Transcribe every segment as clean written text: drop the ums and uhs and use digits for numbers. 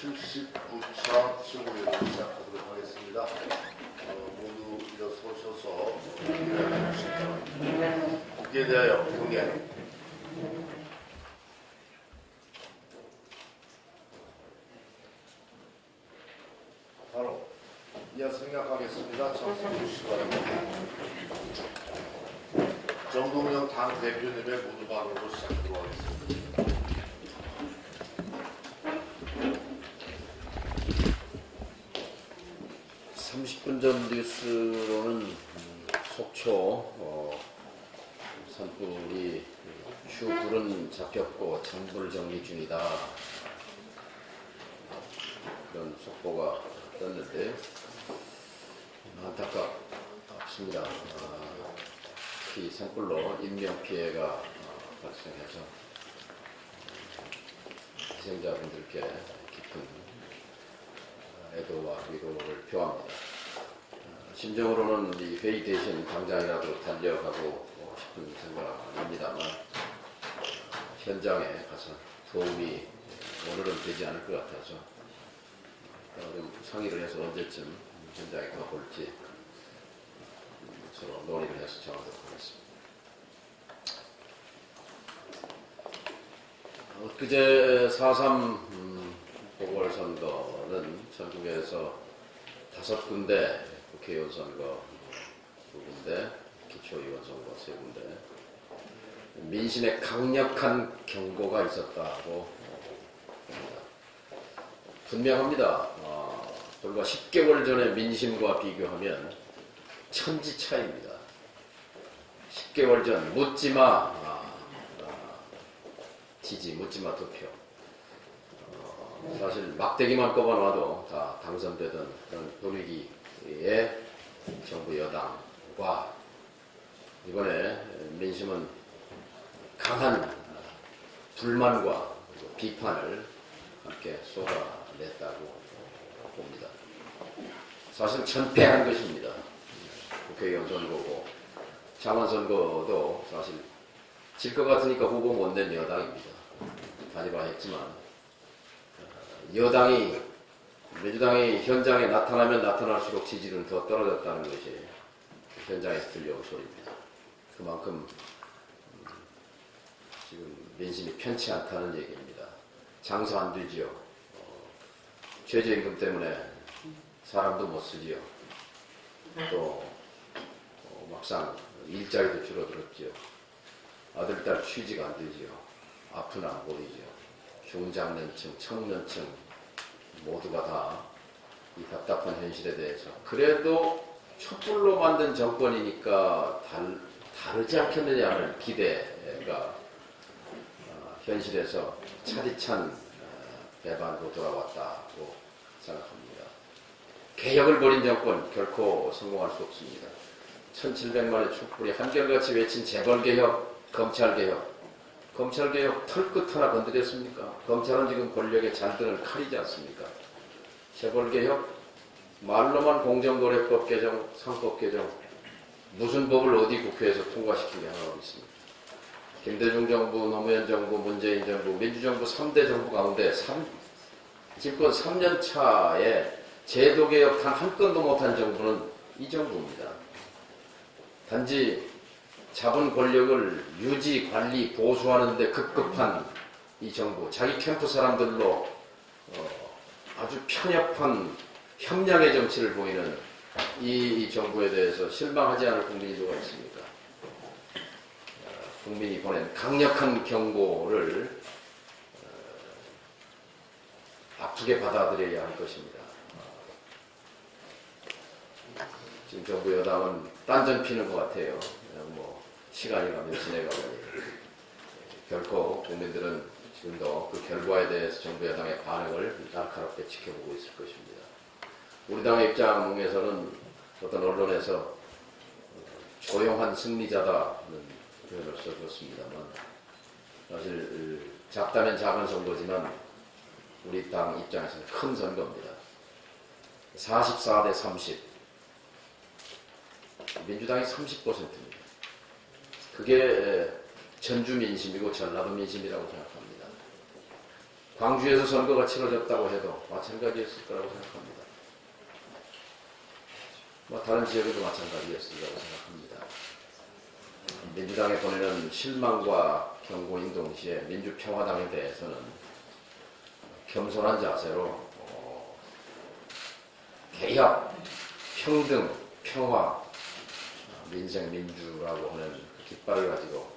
제79차 최고위원을 시작하도록 하겠습니다. 모두 일어서셔서 국회에 주시기 바랍니다. 국회에 대하여 경례. 바로 이어 생략하겠습니다. 참석해 주시기 바랍니다. 정동영 당 대표님의 모두 발언으로 시작하도록 하겠습니다. 30분 전 뉴스로는 속초 산불이 추불은 잡혔고 잔불 정리 중이다, 그런 속보가 떴는데 안타깝습니다. 특히 산불로 인명피해가 발생해서 희생자분들께 깊은 애도와 위로를 표합니다. 심정으로는 이 회의 대신 당장이라도 달려가고 싶은 생각입니다만 현장에 가서 도움이 오늘은 되지 않을 것 같아서 좀 상의를 해서 언제쯤 현장에 가볼지 서로 논의를 해서 정하도록 하겠습니다. 엊그제 4.3 보궐선거는 전국에서 5군데, 국회의원 선거 2군데, 기초의원 선거 3군데, 민심에 강력한 경고가 있었다고 봅니다. 분명합니다. 불과 10개월 전의 민심과 비교하면 천지 차이입니다. 10개월 전 묻지마 지지, 묻지마 투표. 사실 막대기만 꼽아놔도 다 당선되던 그런 분위기의 정부 여당과 이번에 민심은 강한 불만과 비판을 함께 쏟아냈다고 봅니다. 사실 전패한 것입니다. 국회의원 선거고 장관선거도 사실 질 것 같으니까 후보 못 낸 여당입니다. 단일화했지만 여당이, 민주당이 현장에 나타나면 나타날수록 지지는 더 떨어졌다는 것이 현장에서 들려온 소리입니다. 그만큼 지금 민심이 편치 않다는 얘기입니다. 장사 안 되지요. 최저임금 때문에 사람도 못 쓰지요. 또 막상 일자리도 줄어들었지요. 아들, 딸 취직가 안 되지요. 아프나 모르지요. 중장년층, 청년층 모두가 다 이 답답한 현실에 대해서 그래도 촛불로 만든 정권이니까 다르지 않겠느냐는 기대가 현실에서 차디찬 배반으로 돌아왔다고 생각합니다. 개혁을 벌인 정권 결코 성공할 수 없습니다. 1700만의 촛불이 한결같이 외친 재벌개혁, 검찰개혁. 검찰개혁 털끝 하나 건드렸습니까? 검찰은 지금 권력에 잘 드는 칼이지 않습니까? 재벌개혁, 말로만 공정거래법 개정, 상법 개정, 무슨 법을 어디 국회에서 통과시키게 하고 있습니까? 김대중 정부, 노무현 정부, 문재인 정부, 민주정부 3대 정부 가운데 집권 3년 차에 제도개혁 단 한 건도 못한 정부는 이 정부입니다. 단지 잡은 권력을 유지, 관리, 보수하는 데 급급한 이 정부, 자기 캠프 사람들로 아주 편협한 협량의 정치를 보이는 이 정부에 대해서 실망하지 않을 국민이 누가 있습니까? 국민이 보낸 강력한 경고를 아프게 받아들여야 할 것입니다. 지금 정부 여당은 딴전 피는 것 같아요. 시간이 가면 지내가보니 결코 국민들은 지금도 그 결과에 대해서 정부 여당의 반응을 날카롭게 지켜보고 있을 것입니다. 우리 당의 입장에서는 어떤 언론에서 조용한 승리자다는 표현을 써줬습니다만 사실 작다면 작은 선거지만 우리 당 입장에서는 큰 선거입니다. 44대 30, 민주당이 30%입니다. 그게 전주 민심이고 전라도 민심이라고 생각합니다. 광주에서 선거가 치러졌다고 해도 마찬가지였을 거라고 생각합니다. 다른 지역에도 마찬가지였을 거라고 생각합니다. 민주당에 보내는 실망과 경고인 동시에 민주평화당에 대해서는 겸손한 자세로 개혁, 평등, 평화, 민생, 민주라고 하는 그 깃발을 가지고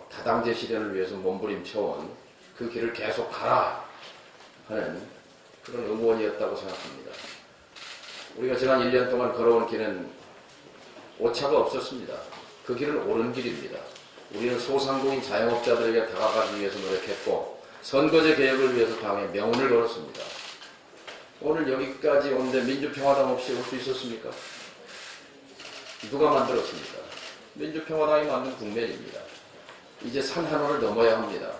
다당제 실현을 위해서 몸부림쳐온 그 길을 계속 가라 하는 그런 응원이었다고 생각합니다. 우리가 지난 1년 동안 걸어온 길은 오차가 없었습니다. 그 길은 옳은 길입니다. 우리는 소상공인 자영업자들에게 다가가기 위해서 노력했고 선거제 개혁을 위해서 당에 명운을 걸었습니다. 오늘 여기까지 오는데 민주평화당 없이 올 수 있었습니까? 누가 만들었습니까? 민주평화당이 만든 국면입니다. 이제 산 하나를 넘어야 합니다.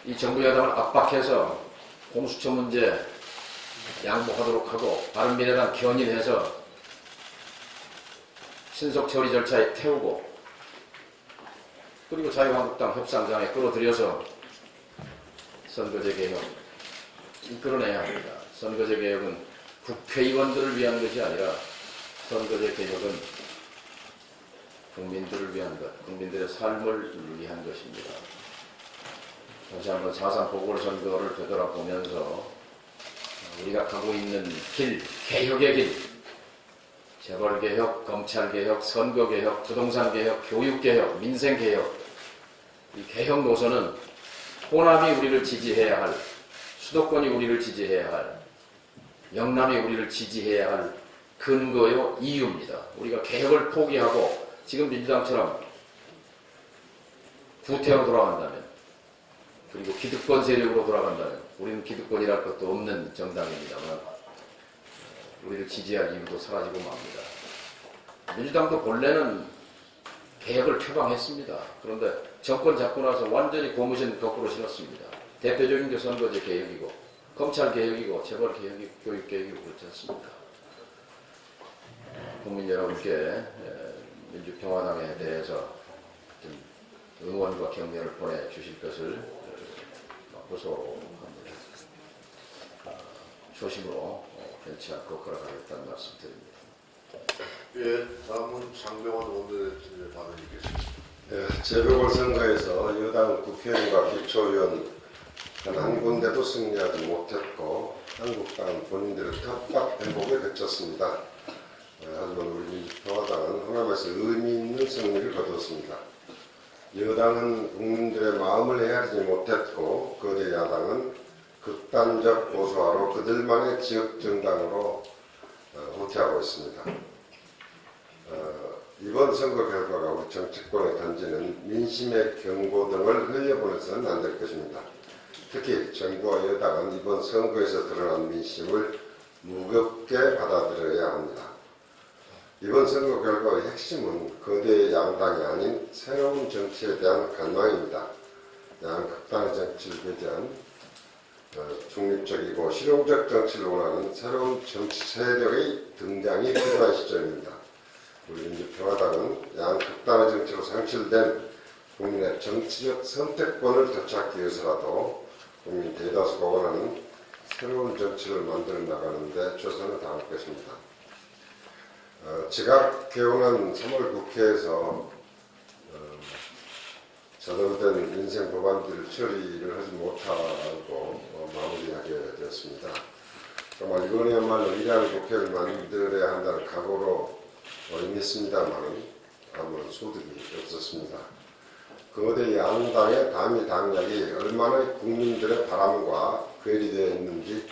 이 정부 여당을 압박해서 공수처 문제 양보하도록 하고 바른미래당 견인해서 신속 처리 절차에 태우고 그리고 자유한국당 협상장에 끌어들여서 선거제 개혁 이끌어내야 합니다. 선거제 개혁은 국회의원들을 위한 것이 아니라 선거제 개혁은 국민들을 위한 것, 국민들의 삶을 위한 것입니다. 다시 한번 4.3 보궐선거를 되돌아보면서 우리가 가고 있는 길, 개혁의 길, 재벌개혁, 검찰개혁, 선거개혁, 부동산개혁, 교육개혁, 민생개혁 이 개혁 노선은 호남이 우리를 지지해야 할, 수도권이 우리를 지지해야 할, 영남이 우리를 지지해야 할 근거요 이유입니다. 우리가 개혁을 포기하고 지금 민주당처럼 구태로 돌아간다면 그리고 기득권 세력으로 돌아간다면 우리는 기득권이랄 것도 없는 정당입니다만 우리를 지지할 이유도 사라지고 맙니다. 민주당도 본래는 개혁을 표방했습니다. 그런데 정권 잡고 나서 완전히 고무신 거꾸로 신었습니다. 대표적인 게 선거제 개혁이고 검찰 개혁이고 재벌 개혁이고 교육 개혁이고 그렇지 않습니까? 국민 여러분께 민주평화당에 대해서 좀 응원과 격려를 보내주실 것을 호소합니다. 조심으로 변치 않고 걸어가겠다는 말씀 드립니다. 예, 다음은 장병환 원내대표의 발언이겠습니다. 네, 재보궐선거에서 여당 국회의원과 기초의원 단 한 군데도 승리하지 못했고 한국당은 본인들의 텃밭 행복에 그쳤습니다. 하지만 우리 민주평화당은 호남에서 의미 있는 승리를 거두었습니다. 여당은 국민들의 마음을 헤아리지 못했고 거대 야당은 극단적 보수화로 그들만의 지역 정당으로 후퇴하고 있습니다. 이번 선거 결과가 우리 정치권에 던지는 민심의 경고 등을 흘려보내서는 안 될 것입니다. 특히 정부와 여당은 이번 선거에서 드러난 민심을 무겁게 받아들여야 합니다. 이번 선거 결과의 핵심은 거대 양당이 아닌 새로운 정치에 대한 갈망입니다. 양극단의 정치를 배제한 중립적이고 실용적 정치를 원하는 새로운 정치 세력의 등장이 필요한 시점입니다. 우리 민주평화당은 양극단의 정치로 상실된 국민의 정치적 선택권을 되찾기 위해서라도 국민 대다수가 원하는 새로운 정치를 만들어 나가는 데 최선을 다할 것입니다. 지각 개원한 3월 국회에서 저도된 민생 법안들을 처리를 하지 못하고 마무리하게 되었습니다. 정말 이번에야말로 이러한 국회를 만들어야 한다는 각오로 임했습니다만 아무런 소득이 없었습니다. 거대 양당의 당위 당략이 얼마나 국민들의 바람과 괴리되어 있는지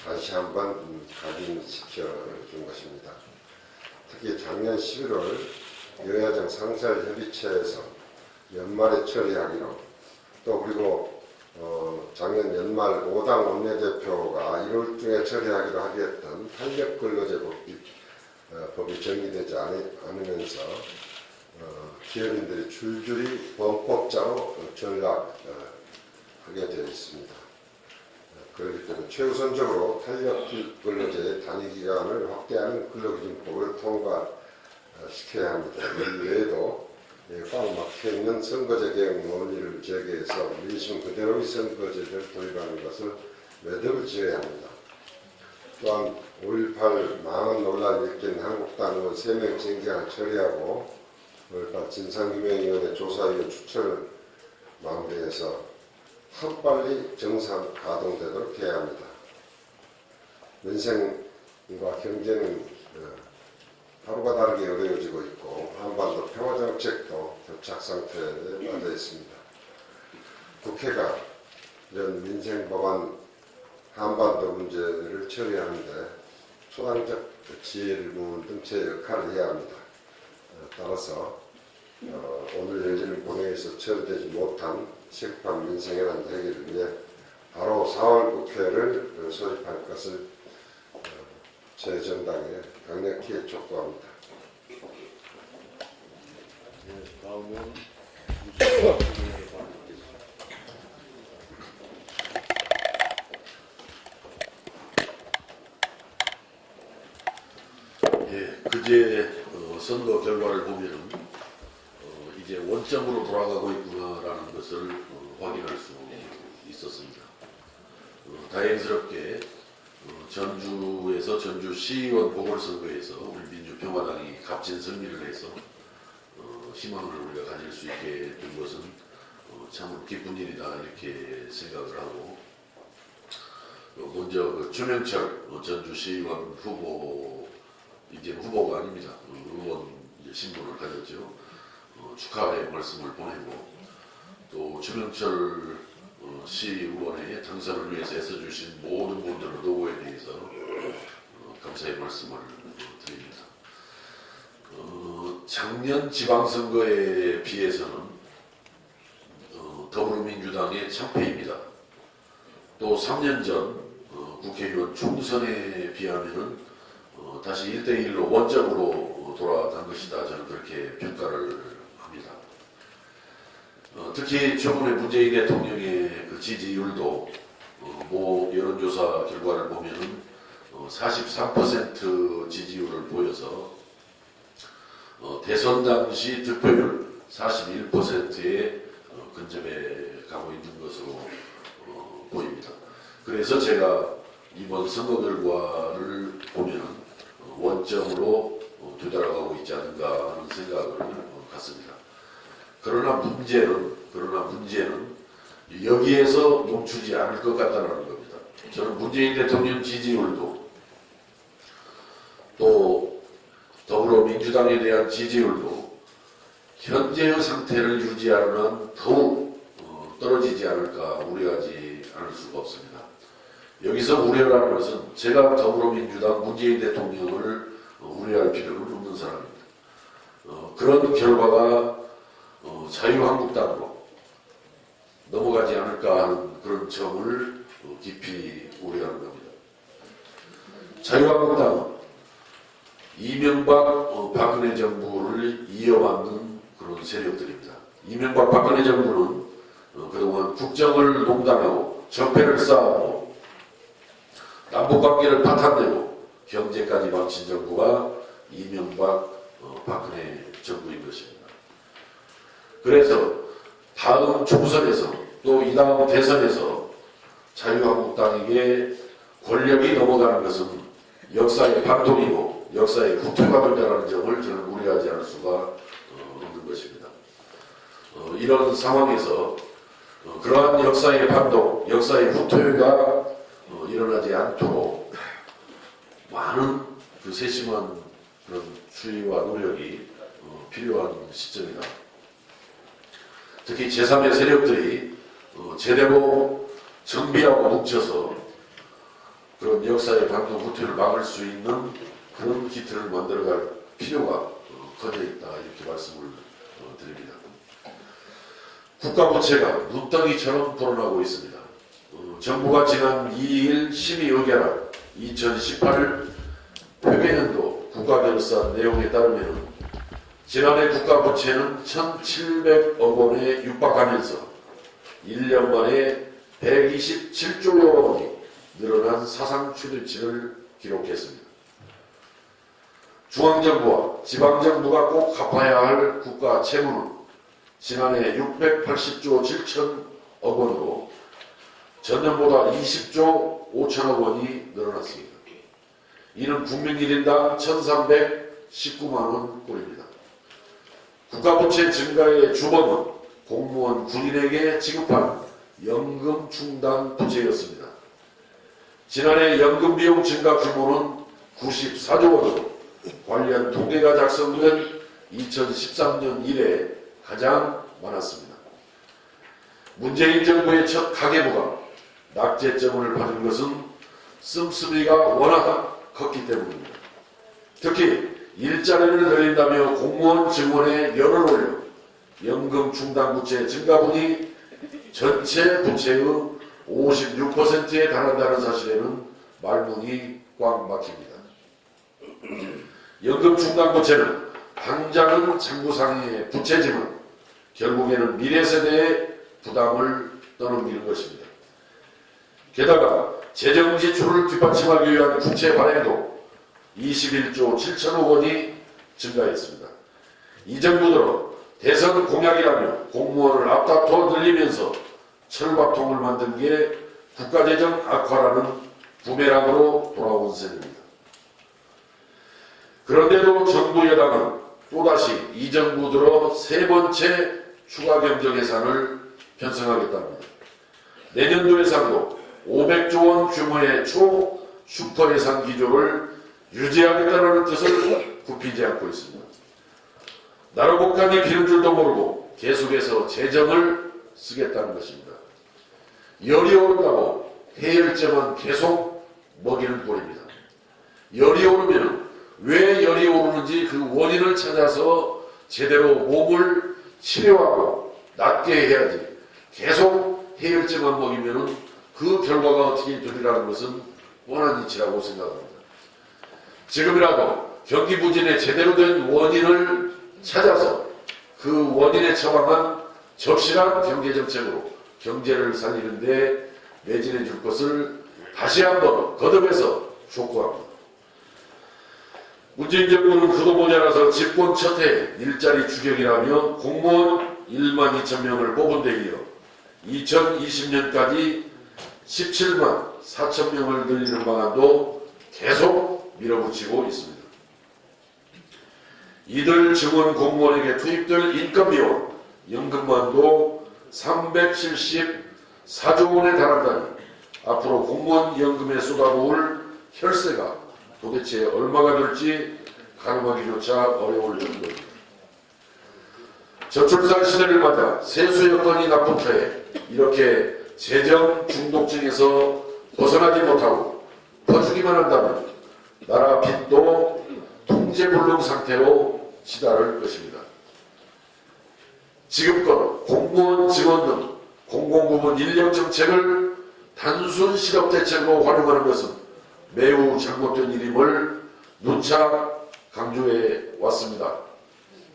다시 한번 각인시켜 준 것입니다. 특히 작년 11월 여야정 상설협의체에서 연말에 처리하기로 또 그리고 작년 연말 5당 원내대표가 1월 중에 처리하기로 하겠던 탄력근로제 법이 정리되지 않으면서 기업인들이 줄줄이 범법자로 전락하게 되어 있습니다. 그렇기 때문에 최우선적으로 탄력근로제의 단위기간을 확대하는 근로기준법을 통과시켜야 합니다. 이 외에도 꽉 막혀있는 선거제 개혁 논의를 제기해서 민심 그대로의 선거제를 도입하는 것을 매듭을 지어야 합니다. 또한 5.18 망언 논란을 일으킨 한국당 의원 3명 징계를 처리하고 5.18 진상규명위원회 조사위원 추천을 마무리해서 하루빨리 정상 가동되도록 해야 합니다. 민생과 경제는 하루가 다르게 어려워지고 있고 한반도 평화정책도 교착 상태에 빠져 있습니다. 국회가 이런 민생법안 한반도 문제를 처리하는데 초당적 지혜를 모은 등체 역할을 해야 합니다. 따라서 오늘 열리는 본회의에서 처리되지 못한 시급한 민생해난 해결을 위해 바로 4월 국회를 소집할 것을 제 정당에 강력히 촉구합니다. 다음은 유승민 의원의 발언이겠습니다. 예, 그제 선거 결과를 보면은 이제 원점으로 돌아가고 있구나라는 것을 확인할 수 있었습니다. 다행스럽게 전주에서 전주시의원 보궐선거에서 우리 민주평화당이 값진 승리를 해서 희망을 우리가 가질 수 있게 된 것은 참 기쁜 일이다 이렇게 생각을 하고 먼저 그 주명철 전주시의원 후보 이제 후보가 아닙니다. 의원 이제 신분을 가졌죠. 축하의 말씀을 보내고 또 주명철 시의원의 당선을 위해서 애써주신 모든 분들 노고에 대해서 감사의 말씀을 드립니다. 작년 지방선거에 비해서는 더불어민주당의 참패입니다. 또 3년 전 국회의원 총선에 비하면은 다시 1대1로 원점으로 돌아간 것이다. 저는 그렇게 평가를 합니다. 특히 저번에 문재인 대통령의 그 지지율도 모 여론조사 결과를 보면은 43% 지지율을 보여서 대선 당시 득표율 41%에 근접해 가고 있는 것으로 보입니다. 그래서 제가 이번 선거 결과를 보면 원점으로 되돌아가고 있지 않은가 하는 생각을 갖습니다. 그러나 문제는 여기에서 멈추지 않을 것 같다는 겁니다. 저는 문재인 대통령 지지율도 또 더불어민주당에 대한 지지율도 현재의 상태를 유지하는 한 더욱 떨어지지 않을까 우려하지 않을 수가 없습니다. 여기서 우려라는 것은 제가 더불어민주당 문재인 대통령을 우려할 필요는 없는 사람입니다. 그런 결과가 자유한국당으로 넘어가지 않을까 하는 그런 점을 깊이 우려하는 겁니다. 자유한국당은 이명박 박근혜 정부를 이어받는 그런 세력들입니다. 이명박 박근혜 정부는 그동안 국정을 농단하고 적폐를 쌓아오고 남북관계를 파탄내고 경제까지 망친 정부가 이명박 박근혜 정부인 것입니다. 그래서 다음 총선에서 또 이 다음 대선에서 자유한국당에게 권력이 넘어가는 것은 역사의 반동이고 역사의 후퇴가 된다는 점을 저는 우려하지 않을 수가 없는 것입니다. 이런 상황에서 그러한 역사의 반동, 역사의 후퇴가 일어나지 않도록 많은 그 세심한 그런 주의와 노력이 필요한 시점이다. 특히 제3의 세력들이 제대로 정비하고 뭉쳐서 그런 역사의 반동 후퇴를 막을 수 있는 그런 기틀을 만들어갈 필요가 커져 있다 이렇게 말씀을 드립니다. 국가 부채가 눈덩이처럼 불어나고 있습니다. 정부가 지난 2일 심의 의결한 2018 회계연도 국가결산 내용에 따르면 지난해 국가 부채는 1,700억 원에 육박하면서 1년 만에 127조 원이 늘어난 사상 최대치를 기록했습니다. 중앙정부와 지방정부가 꼭 갚아야 할 국가 채무는 지난해 680조 7천억 원으로 전년보다 20조 5천억 원이 늘어났습니다. 이는 국민 1인당 1,319만 원 꼴입니다. 국가부채 증가의 주범은 공무원, 군인에게 지급한 연금 충당 부채였습니다. 지난해 연금 비용 증가 규모는 94조 원으로 관련 통계가 작성된 2013년 이래 가장 많았습니다. 문재인 정부의 첫 가계부가 낙제점을 받은 것은 씀씀이가 워낙 컸기 때문입니다. 특히 일자리를 늘린다며 공무원 증원에 열을 올려 연금 충당 부채 증가분이 전체 부채의 56%에 달한다는 사실에는 말문이 꽉 막힙니다. 연금 충당 부채는 당장은 장부상의 부채지만 결국에는 미래 세대의 부담을 떠넘기는 것입니다. 게다가 재정 지출을 뒷받침하기 위한 부채 발행도 21조 7천억 원이 증가했습니다. 이 정부 들어 대선 공약이라며 공무원을 앞다퉈 늘리면서 철밥통을 만든 게 국가재정 악화라는 부메랑으로 돌아온 셈입니다. 그런데도 정부 여당은 또다시 이 정부 들어 세 번째 추가 경정 예산을 편성하겠답니다. 내년도 예산도 500조 원 규모의 초 슈퍼 예산 기조를 유지하겠다는 뜻을 굽히지 않고 있습니다. 나라복강이 비는 줄도 모르고 계속해서 재정을 쓰겠다는 것입니다. 열이 오른다고 해열제만 계속 먹이는 꼴입니다. 열이 오르면 왜 열이 오르는지 그 원인을 찾아서 제대로 몸을 치료하고 낫게 해야지 계속 해열제만 먹이면 그 결과가 어떻게 되리라는 것은 뻔한 이치라고 생각합니다. 지금이라도 경기 부진의 제대로 된 원인을 찾아서 그 원인에 처방한 적실한 경제정책으로 경제를 살리는 데 매진해 줄 것을 다시 한번 거듭해서 촉구합니다. 문재인 정부는 그도 모자라서 집권 첫 해 일자리 추격이라며 공무원 1만 2천 명을 뽑은 데 이어 2020년까지 17만 4천 명을 늘리는 방안도 계속 밀어붙이고 있습니다. 이들 증원 공무원에게 투입될 인건비와 연금만도 374조 원에 달한다니 앞으로 공무원 연금에 쏟아부을 혈세가 도대체 얼마가 될지 가늠하기조차 어려울 정도입니다. 저출산 시대를 맞아 세수 여건이 나쁜 터에 이렇게 재정 중독증에서 벗어나지 못하고 퍼주기만 한다면 나라 빚도 통제불능 상태로 치달을 것입니다. 지금껏 공무원 직원 등 공공부문 인력정책을 단순 실업대책으로 활용하는 것은 매우 잘못된 일임을 누차 강조해 왔습니다.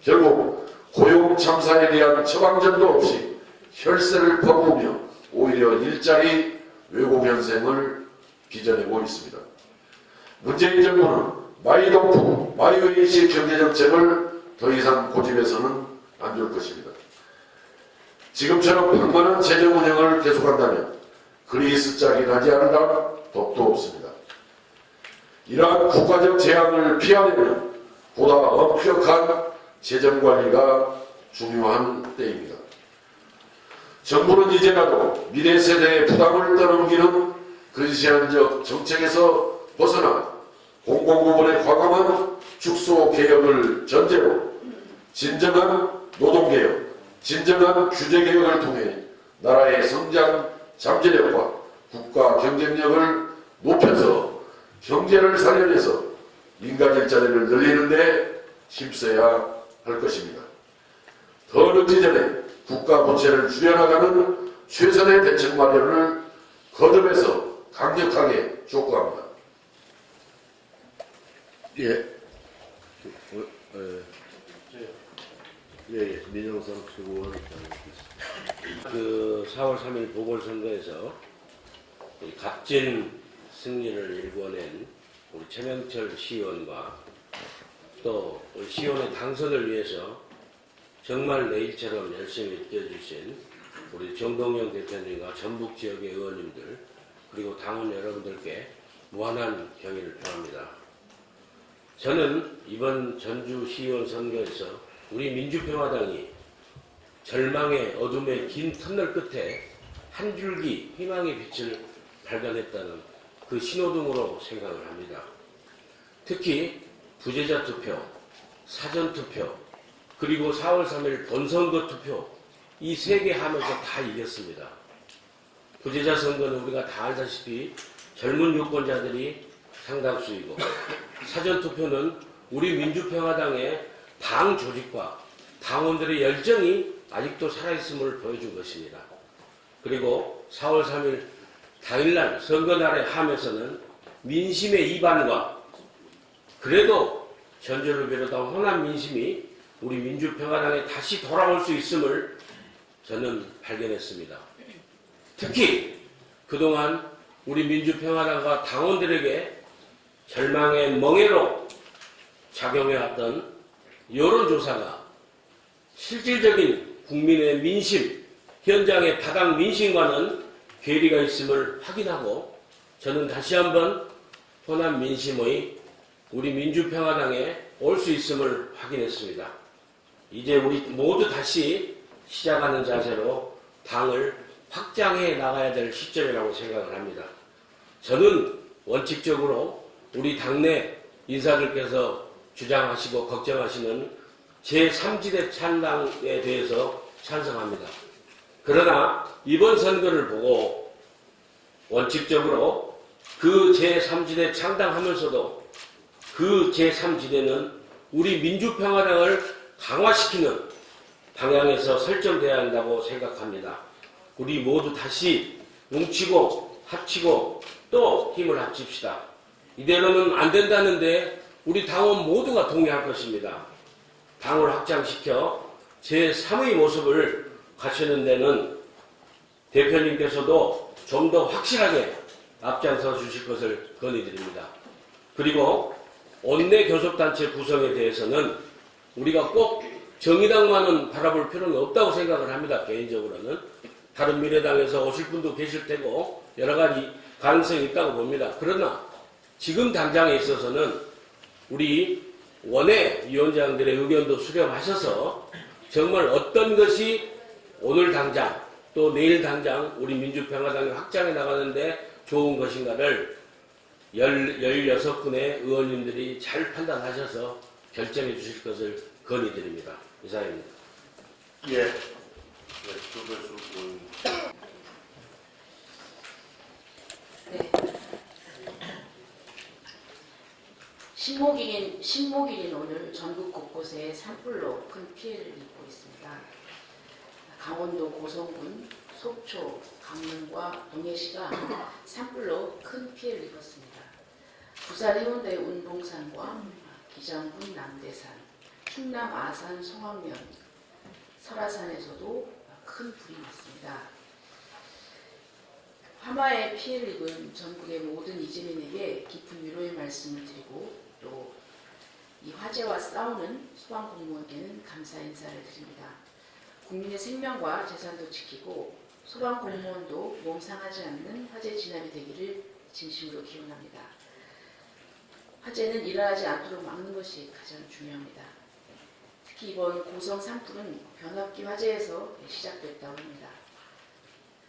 결국 고용 참사에 대한 처방전도 없이 혈세를 퍼부으며 오히려 일자리 왜곡 현상을 빚어내고 있습니다. 문재인 정부는 마이동풍, 마이웨이식 경제정책을 더 이상 고집해서는 안 줄 것입니다. 지금처럼 방만한 재정 운영을 계속한다면 그리스 짝이 나지 않으라 겁도 없습니다. 이러한 국가적 재앙을 피하려면 보다 엄격한 재정관리가 중요한 때입니다. 정부는 이제라도 미래 세대의 부담을 떠넘기는 근시안적 정책에서 벗어나 공공부문의 과감한 축소 개혁을 전제로 진정한 노동개혁, 진정한 규제개혁을 통해 나라의 성장 잠재력과 국가 경쟁력을 높여서 경제를 살려내서 인간 일자리를 늘리는 데 힘써야 할 것입니다. 더 늦기 전에 국가 부채를 줄여나가는 최선의 대책 마련을 거듭해서 강력하게 촉구합니다. 민영선 최고원 그 4월 3일 보궐선거에서 우리 값진 승리를 일궈낸 우리 최명철 시의원과 또 우리 시의원의 당선을 위해서 정말 내일처럼 열심히 뛰어주신 우리 정동영 대표님과 전북 지역의 의원님들 그리고 당원 여러분들께 무한한 경의를 표합니다. 저는 이번 전주시의원 선거에서 우리 민주평화당이 절망의 어둠의 긴 터널 끝에 한 줄기 희망의 빛을 발견했다는 그 신호등으로 생각을 합니다. 특히 부재자 투표, 사전 투표, 그리고 4월 3일 본선거 투표 이 세 개 하면서 다 이겼습니다. 부재자 선거는 우리가 다 알다시피 젊은 유권자들이 상당수이고 사전 투표는 우리 민주평화당의 당 조직과 당원들의 열정이 아직도 살아있음을 보여준 것입니다. 그리고 4월 3일 당일날 선거날의 함에서는 민심의 이반과 그래도 전주를 비롯한 호남 민심이 우리 민주평화당에 다시 돌아올 수 있음을 저는 발견했습니다. 특히 그동안 우리 민주평화당과 당원들에게 절망의 멍해로 작용해왔던 여론조사가 실질적인 국민의 민심, 현장의 바닥 민심과는 괴리가 있음을 확인하고 저는 다시 한번 호남 민심의 우리 민주평화당에 올 수 있음을 확인했습니다. 이제 우리 모두 다시 시작하는 자세로 당을 확장해 나가야 될 시점이라고 생각을 합니다. 저는 원칙적으로 우리 당내 인사들께서 주장하시고 걱정하시는 제3지대 창당에 대해서 찬성합니다. 그러나 이번 선거를 보고 원칙적으로 그 제3지대 창당하면서도 그 제3지대는 우리 민주평화당을 강화시키는 방향에서 설정돼야 한다고 생각합니다. 우리 모두 다시 뭉치고 합치고 또 힘을 합칩시다. 이대로는 안 된다는데 우리 당원 모두가 동의할 것입니다. 당을 확장시켜 제3의 모습을 갖추는 데는 대표님께서도 좀 더 확실하게 앞장서 주실 것을 건의드립니다. 그리고 원내 교섭단체 구성에 대해서는 우리가 꼭 정의당만은 바라볼 필요는 없다고 생각을 합니다. 개인적으로는. 다른 미래당에서 오실 분도 계실 테고 여러 가지 가능성이 있다고 봅니다. 그러나 지금 당장에 있어서는 우리 원외 위원장들의 의견도 수렴하셔서 정말 어떤 것이 오늘 당장 또 내일 당장 우리 민주평화당이 확장해 나가는데 좋은 것인가를 16분의 의원님들이 잘 판단하셔서 결정해 주실 것을 건의드립니다. 이상입니다. 예. 네, 조배수 의원. 네. 신목일인 오늘 전국 곳곳에 산불로 큰 피해를 입고 있습니다. 강원도 고성군, 속초, 강릉과 동해시가 산불로 큰 피해를 입었습니다. 부산 해운대 운봉산과 기장군 남대산, 충남 아산 송악면, 설화산에서도 큰 불이 났습니다. 화마에 피해를 입은 전국의 모든 이재민에게 깊은 위로의 말씀을 드리고 또 이 화재와 싸우는 소방공무원에게는 감사 인사를 드립니다. 국민의 생명과 재산도 지키고 소방공무원도 몸 상하지 않는 화재 진압이 되기를 진심으로 기원합니다. 화재는 일어나지 않도록 막는 것이 가장 중요합니다. 특히 이번 고성 산불은 변압기 화재에서 시작됐다고 합니다.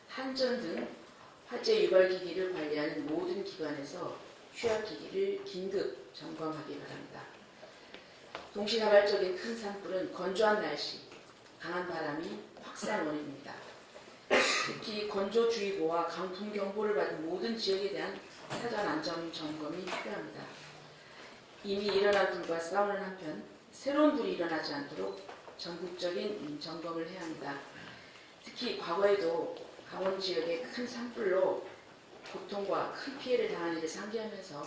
한전 등 화재 유발 기기를 관리하는 모든 기관에서 취약 기기를 긴급 점검하기 바랍니다. 동시다발적인 큰 산불은 건조한 날씨, 강한 바람이 확산 원인입니다. 특히 건조주의보와 강풍경보를 받은 모든 지역에 대한 사전 안전 점검이 필요합니다. 이미 일어난 불과 싸우는 한편 새로운 불이 일어나지 않도록 전국적인 점검을 해야 합니다. 특히 과거에도 강원 지역의 큰 산불로 고통과 큰 피해를 당한 일을 상기하면서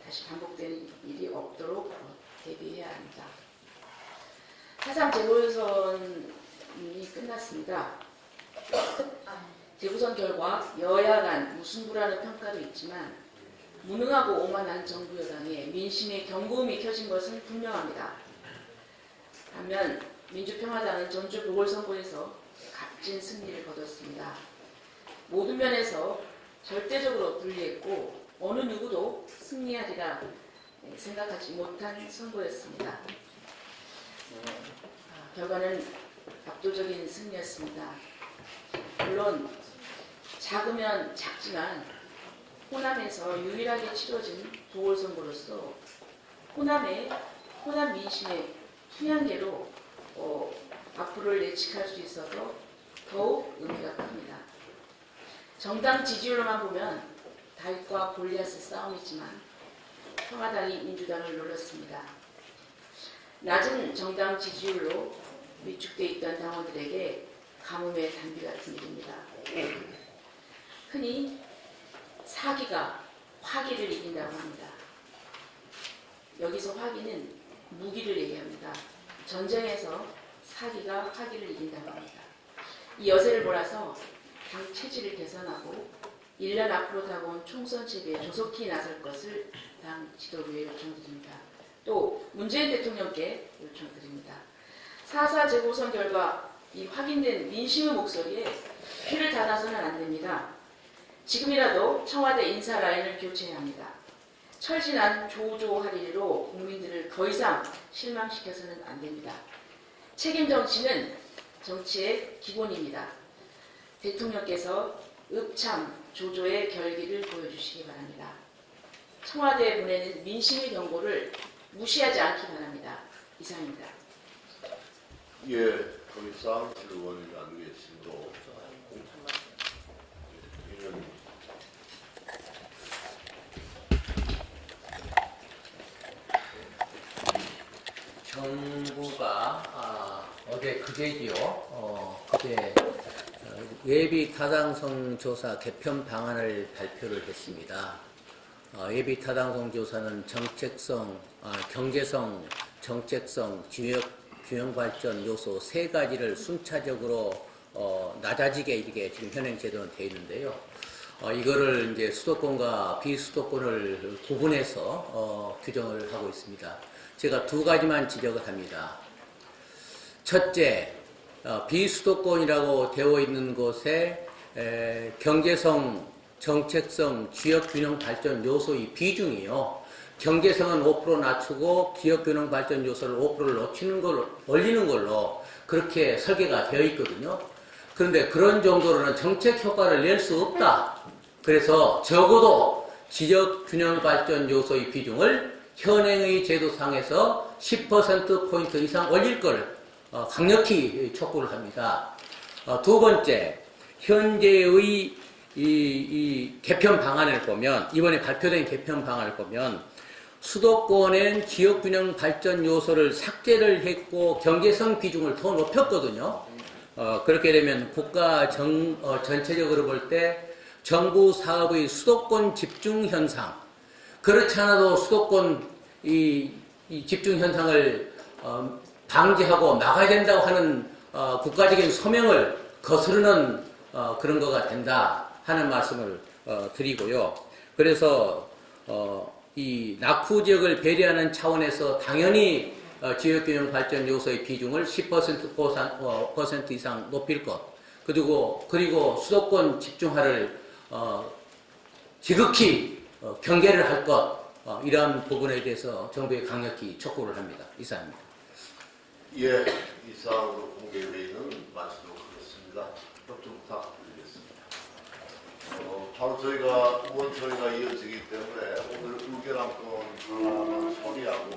다시 반복되는 일이 없도록 대비해야 합니다. 4.3 재보선이 끝났습니다. 재보선 결과 여야 간 무승부라는 평가도 있지만 무능하고 오만한 정부 여당에 민심의 경고음이 켜진 것은 분명합니다. 반면 민주평화당은 전주 보궐선거에서 값진 승리를 거뒀습니다. 모든 면에서 절대적으로 불리했고 어느 누구도 승리하리라 생각하지 못한 선거였습니다. 결과는 압도적인 승리였습니다. 물론 작으면 작지만 호남에서 유일하게 치러진 보궐선거로서 호남 민심의 투양계로 앞으로를 예측할 수 있어서 더욱 의미가 큽니다. 정당 지지율로만 보면 다윗과 골리앗의 싸움이지만 평화당이 민주당을 눌렀습니다. 낮은 정당 지지율로 위축돼 있던 당원들에게 가뭄의 단비 같은 일입니다. 흔히 사기가 화기를 이긴다고 합니다. 여기서 화기는 무기를 얘기합니다. 전쟁에서 사기가 화기를 이긴다고 합니다. 이 여세를 몰아서 당 체질을 개선하고 1년 앞으로 다가온 총선 채비에 조속히 나설 것을 당 지도부에 요청드립니다. 또 문재인 대통령께 요청드립니다. 4.4 재보선 결과 이 확인된 민심의 목소리에 귀를 닫아서는 안 됩니다. 지금이라도 청와대 인사 라인을 교체해야 합니다. 철진한 조조하리로 국민들을 더 이상 실망시켜서는 안 됩니다. 책임 정치는 정치의 기본입니다. 대통령께서 읍참 조조의 결기를 보여주시기 바랍니다. 청와대에 보내는 민심의 경고를 무시하지 않기 바랍니다. 이상입니다. 예, 더 이상 질문이 안 계시므로 의원님. 정부가 어제 그제지요. 그제 예비 타당성 조사 개편 방안을 발표를 했습니다. 예비 타당성 조사는 정책성, 경제성, 정책성, 균형 발전 요소 세 가지를 순차적으로 낮아지게 이렇게 지금 현행 제도는 되어 있는데요. 이거를 이제 수도권과 비수도권을 구분해서 규정을 하고 있습니다. 제가 두 가지만 지적을 합니다. 첫째, 비수도권이라고 되어 있는 곳에 경제성, 정책성, 지역균형 발전 요소의 비중이요. 경제성은 5% 낮추고 지역균형 발전 요소를 5%를 올리는 걸로 그렇게 설계가 되어 있거든요. 그런데 그런 정도로는 정책 효과를 낼 수 없다. 그래서 적어도 지역균형 발전 요소의 비중을 현행의 제도상에서 10%포인트 이상 올릴 걸 강력히 촉구를 합니다. 두 번째, 현재의 이 개편 방안을 보면, 이번에 발표된 개편 방안을 보면 수도권엔 지역균형 발전 요소를 삭제를 했고 경제성 비중을 더 높였거든요. 그렇게 되면 국가 전체적으로 볼 때 정부 사업의 수도권 집중 현상, 그렇지 않아도 수도권 이 집중 현상을 방지하고 막아야 된다고 하는 국가적인 소명을 거스르는 그런 거가 된다 하는 말씀을 드리고요. 그래서 이 낙후 지역을 배려하는 차원에서 당연히 지역균형 발전 요소의 비중을 10% 이상 높일 것, 그리고 수도권 집중화를 지극히 경계를 할 것, 이러한 부분에 대해서 정부에 강력히 촉구를 합니다. 이상입니다. 예, 이상으로 공개회의는 마치도록 하겠습니다. 협조 부탁드리겠습니다. 바로 저희가 이어지기 때문에 오늘 의견 한 건 하나만 처리하고